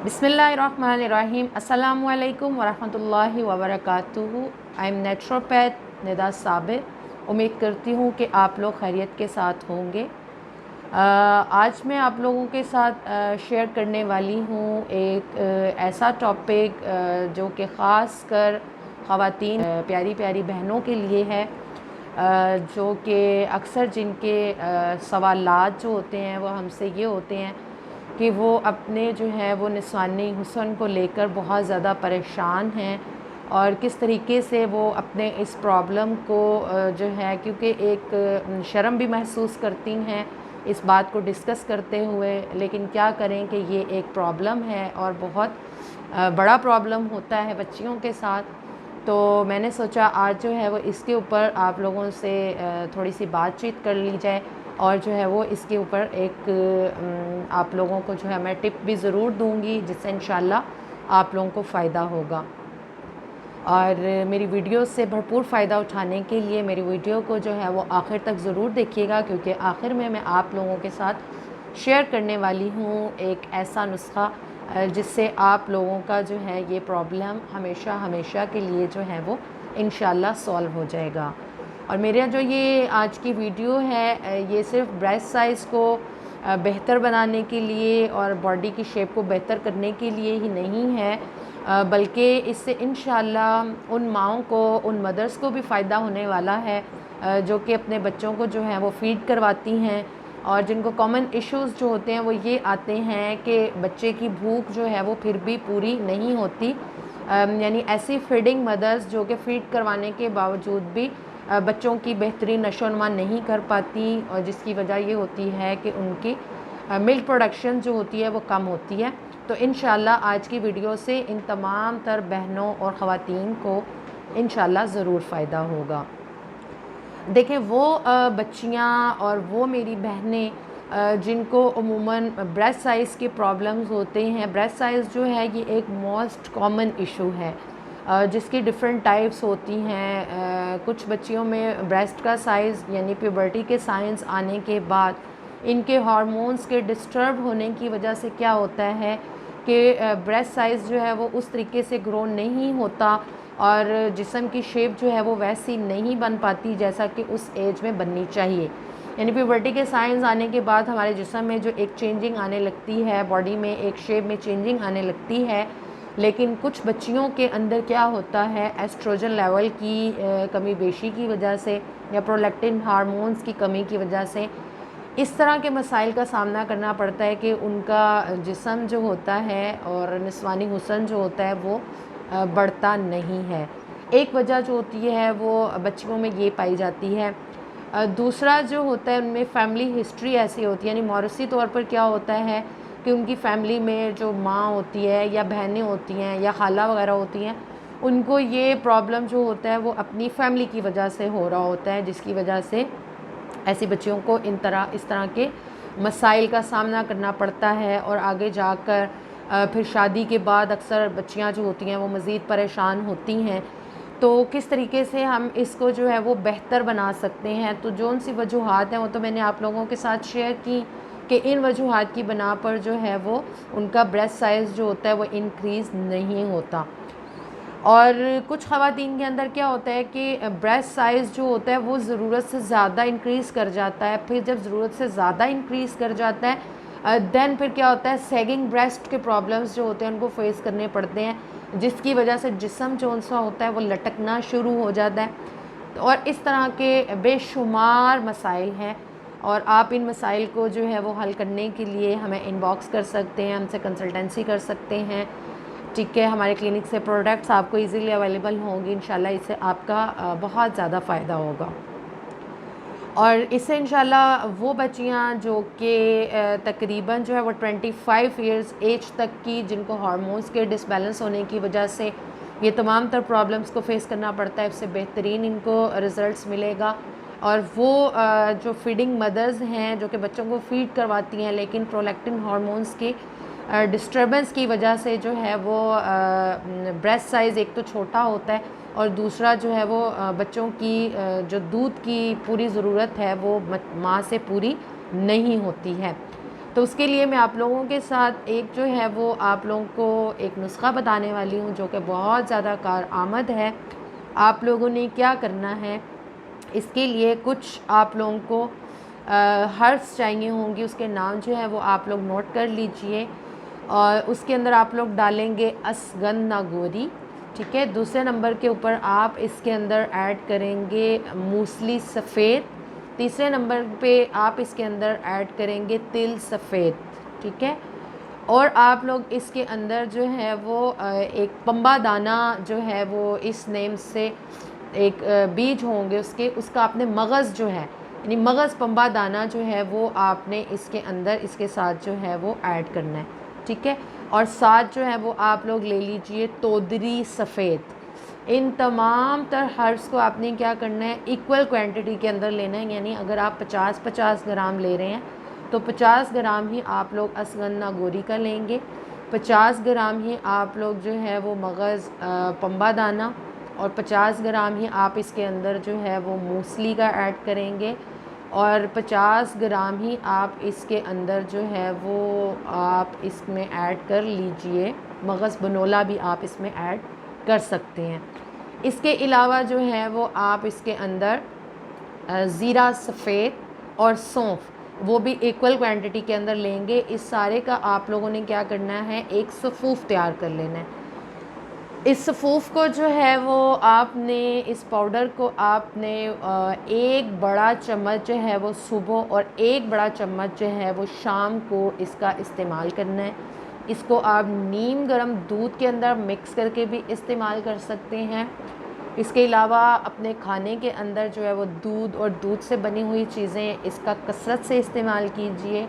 बिस्मिल्लाहिर्रहमानिर्रहीम। अस्सलामु अलैकुम वरहमतुल्लाहि वबरकातुहू। I am naturopath Nida Sabir. उम्मीद करती हूँ कि आप लोग खैरियत के साथ होंगे। आज मैं आप लोगों के साथ शेयर करने वाली हूँ एक ऐसा टॉपिक जो कि ख़ास कर ख़वातीन प्यारी प्यारी बहनों के लिए है, जो कि अक्सर जिनके सवालात जो होते हैं वो हमसे ये होते हैं कि वो अपने जो है वो निस्वानी हुस्न को लेकर बहुत ज़्यादा परेशान हैं और किस तरीके से वो अपने इस प्रॉब्लम को जो है, क्योंकि एक शर्म भी महसूस करती हैं इस बात को डिस्कस करते हुए, लेकिन क्या करें कि ये एक प्रॉब्लम है और बहुत बड़ा प्रॉब्लम होता है बच्चियों के साथ। तो मैंने सोचा आज जो है वो इसके ऊपर आप लोगों से थोड़ी सी बातचीत कर ली जाए और जो है वो इसके ऊपर एक आप लोगों को जो है मैं टिप भी ज़रूर दूंगी जिससे इंशाल्लाह आप लोगों को फ़ायदा होगा। और मेरी वीडियो से भरपूर फ़ायदा उठाने के लिए मेरी वीडियो को जो है वो आखिर तक ज़रूर देखिएगा, क्योंकि आखिर में मैं आप लोगों के साथ शेयर करने वाली हूँ एक ऐसा नुस्खा जिससे आप लोगों का जो है ये प्रॉब्लम हमेशा हमेशा के लिए जो है वो इंशाल्लाह सॉल्व हो जाएगा। और मेरा जो ये आज की वीडियो है ये सिर्फ ब्रेस्ट साइज़ को बेहतर बनाने के लिए और बॉडी की शेप को बेहतर करने के लिए ही नहीं है, बल्कि इससे इंशाल्लाह उन माओं को, उन मदर्स को भी फ़ायदा होने वाला है जो कि अपने बच्चों को जो है वो फीड करवाती हैं और जिनको कॉमन इश्यूज़ जो होते हैं वो ये आते हैं कि बच्चे की भूख जो है वो फिर भी पूरी नहीं होती, यानी ऐसी फीडिंग मदर्स जो कि फीड करवाने के बावजूद भी बच्चों की बेहतरीन नशोनुमा नहीं कर पाती और जिसकी वजह ये होती है कि उनकी मिल्क प्रोडक्शन जो होती है वो कम होती है। तो इंशाल्लाह आज की वीडियो से इन तमाम तर बहनों और ख़वातीन को इंशाल्लाह ज़रूर फ़ायदा होगा। देखें, वो बच्चियाँ और वो मेरी बहनें जिनको उमूमन ब्रेस्ट साइज़ के प्रॉब्लम्स होते हैं। ब्रेस्ट साइज़ जो है ये एक मोस्ट कॉमन इशू है जिसकी डिफरेंट टाइप्स होती हैं। कुछ बच्चियों में ब्रेस्ट का साइज़ यानी प्यूबर्टी के साइंस आने के बाद इनके हार्मोन्स के डिस्टर्ब होने की वजह से क्या होता है कि ब्रेस्ट साइज़ जो है वो उस तरीके से ग्रो नहीं होता और जिस्म की शेप जो है वो वैसी नहीं बन पाती जैसा कि उस एज में बननी चाहिए। यानी प्यूबर्टी के साइंस आने के बाद हमारे जिस्म में जो एक चेंजिंग आने लगती है, बॉडी में एक शेप में चेंजिंग आने लगती है। लेकिन कुछ बच्चियों के अंदर क्या होता है, एस्ट्रोजन लेवल की कमी बेशी की वजह से या प्रोलैक्टिन हार्मोन्स की कमी की वजह से इस तरह के मसाइल का सामना करना पड़ता है कि उनका जिस्म जो होता है और निस्वानी हुस्न जो होता है वो बढ़ता नहीं है। एक वजह जो होती है वो बच्चियों में ये पाई जाती है। दूसरा जो होता है उनमें फैमिली हिस्ट्री ऐसी होती है, यानी मौरूसी तौर पर क्या होता है कि उनकी फैमिली में जो माँ होती है या बहनें होती हैं या खाला वगैरह होती हैं, उनको ये प्रॉब्लम जो होता है वो अपनी फैमिली की वजह से हो रहा होता है, जिसकी वजह से ऐसी बच्चियों को इस तरह के मसाइल का सामना करना पड़ता है। और आगे जाकर फिर शादी के बाद अक्सर बच्चियां जो होती हैं वो मज़ीद परेशान होती हैं। तो किस तरीके से हम इसको जो है वो बेहतर बना सकते हैं, तो जौन सी वजूहात हैं वो तो मैंने आप लोगों के साथ शेयर की कि इन वजूहात की बना पर जो है वो उनका ब्रेस्ट साइज़ जो होता है वो इंक्रीज़ नहीं होता। और कुछ ख़वातीन के अंदर क्या होता है कि ब्रेस्ट साइज़ जो होता है वो ज़रूरत से ज़्यादा इंक्रीज़ कर जाता है। फिर जब ज़रूरत से ज़्यादा इंक्रीज़ कर जाता है देन फिर क्या होता है, सैगिंग ब्रेस्ट के प्रॉब्लम्स जो होते हैं उनको फेस करने पड़ते हैं, जिसकी वजह से जिस्म जो सा होता है वो लटकना शुरू हो जाता है। और इस तरह के बेशुमार मसाइल हैं और आप इन मसाइल को जो है वो हल करने के लिए हमें इनबॉक्स कर सकते हैं, हमसे कंसल्टेंसी कर सकते हैं। ठीक है, हमारे क्लिनिक से प्रोडक्ट्स आपको इजीली अवेलेबल होंगी। इंशाल्लाह इससे आपका बहुत ज़्यादा फ़ायदा होगा। और इससे इंशाल्लाह वो बच्चियाँ जो कि तकरीबन जो है वो 25 इयर्स एज तक की, जिनको हार्मोन्स के डिसबैलेंस होने की वजह से ये तमाम तर प्रॉब्लम्स को फेस करना पड़ता है, उससे बेहतरीन इनको रिज़ल्ट्स मिलेगा। और वो जो फीडिंग मदर्स हैं जो कि बच्चों को फीड करवाती हैं, लेकिन प्रोलैक्टिन हार्मोन्स की डिस्टर्बेंस की वजह से जो है वो ब्रेस्ट साइज़ एक तो छोटा होता है और दूसरा जो है वो बच्चों की जो दूध की पूरी ज़रूरत है वो माँ से पूरी नहीं होती है। तो उसके लिए मैं आप लोगों के साथ एक जो है वो आप लोगों को एक नुस्ख़ा बताने वाली हूँ जो कि बहुत ज़्यादा कारआमद है। आप लोगों ने क्या करना है, इसके लिए कुछ आप लोगों को हर्ब्स चाहिए होंगी, उसके नाम जो है वो आप लोग नोट कर लीजिए। और उसके अंदर आप लोग डालेंगे असगन नागोरी, ठीक है। दूसरे नंबर के ऊपर आप इसके अंदर ऐड करेंगे मूसली सफ़ेद। तीसरे नंबर पे आप इसके अंदर ऐड करेंगे तिल सफ़ेद, ठीक है। और आप लोग इसके अंदर जो है वो एक पंबा दाना जो है वो इस नेम से एक बीज होंगे उसके, उसका आपने मगज़ जो है यानी मगज़ पंबा दाना जो है वो आपने इसके अंदर इसके साथ जो है वो ऐड करना है, ठीक है। और साथ जो है वो आप लोग ले लीजिए तोदरी सफ़ेद। इन तमाम तर हर्ब्स को आपने क्या करना है, इक्वल क्वांटिटी के अंदर लेना है। यानी अगर आप 50-50 ग्राम ले रहे हैं तो 50 ग्राम ही आप लोग असगन नागोरी का लेंगे, 50 ग्राम ही आप लोग जो है वो मगज़ पंबा दाना, और 50 ग्राम ही आप इसके अंदर जो है वो मूसली का ऐड करेंगे, और 50 ग्राम ही आप इसके अंदर जो है वो आप इसमें ऐड कर लीजिए मगज़ बनोला भी आप इसमें ऐड कर सकते हैं। इसके अलावा जो है वो आप इसके अंदर ज़ीरा सफ़ेद और सौंफ वो भी इक्वल क्वांटिटी के अंदर लेंगे। इस सारे का आप लोगों ने क्या करना है, एक सफ़ूफ़ तैयार कर लेना है। इस सफ़ूफ़ को जो है वो आपने इस पाउडर को आपने एक बड़ा चम्मच जो है वो सुबह और एक बड़ा चम्मच जो है वो शाम को इसका इस्तेमाल करना है। इसको आप नीम गर्म दूध के अंदर मिक्स करके भी इस्तेमाल कर सकते हैं। इसके अलावा अपने खाने के अंदर जो है वो दूध और दूध से बनी हुई चीज़ें इसका कसरत से इस्तेमाल कीजिए।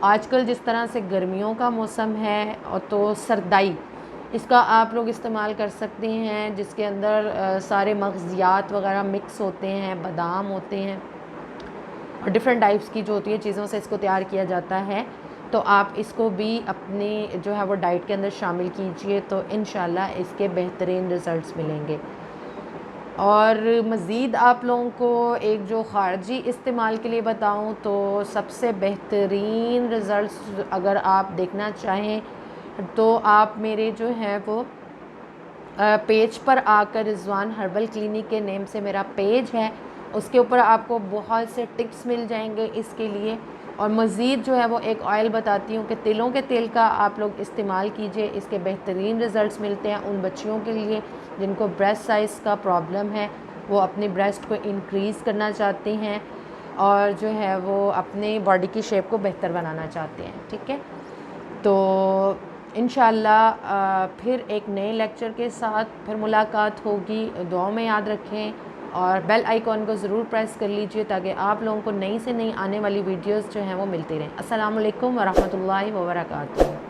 आजकल जिस तरह से गर्मियों का मौसम है और तो सरदाई इसका आप लोग इस्तेमाल कर सकते हैं, जिसके अंदर सारे मग़ज़ियात वगैरह मिक्स होते हैं, बादाम होते हैं और डिफरेंट टाइप्स की जो होती है चीज़ों से इसको तैयार किया जाता है। तो आप इसको भी अपनी जो है वो डाइट के अंदर शामिल कीजिए, तो इंशाल्लाह इसके बेहतरीन रिज़ल्ट्स मिलेंगे। और मज़ीद आप लोगों को एक जो ख़ारजी इस्तेमाल के लिए बताऊं तो सबसे बेहतरीन रिज़ल्ट्स अगर आप देखना चाहें तो आप मेरे जो है वो पेज पर आकर रिज़वान हर्बल क्लिनिक के नेम से मेरा पेज है, उसके ऊपर आपको बहुत से टिप्स मिल जाएंगे इसके लिए। और मज़ीद जो है वो एक ऑयल बताती हूँ कि तिलों के तेल का आप लोग इस्तेमाल कीजिए, इसके बेहतरीन रिज़ल्ट्स मिलते हैं उन बच्चियों के लिए जिनको ब्रेस्ट साइज़ का प्रॉब्लम है, वो अपने ब्रेस्ट को इंक्रीज़ करना चाहती हैं और जो है वो अपनी बॉडी की शेप को बेहतर बनाना चाहते हैं, ठीक है। तो इंशाल्लाह फिर एक नए लेक्चर के साथ फिर मुलाकात होगी। दुआओं में याद रखें और बेल आइकॉन को ज़रूर प्रेस कर लीजिए ताकि आप लोगों को नई से नई आने वाली वीडियोस जो हैं वो मिलती रहें। अस्सलाम वालेकुम व रहमतुल्लाहि व बरकातुहू।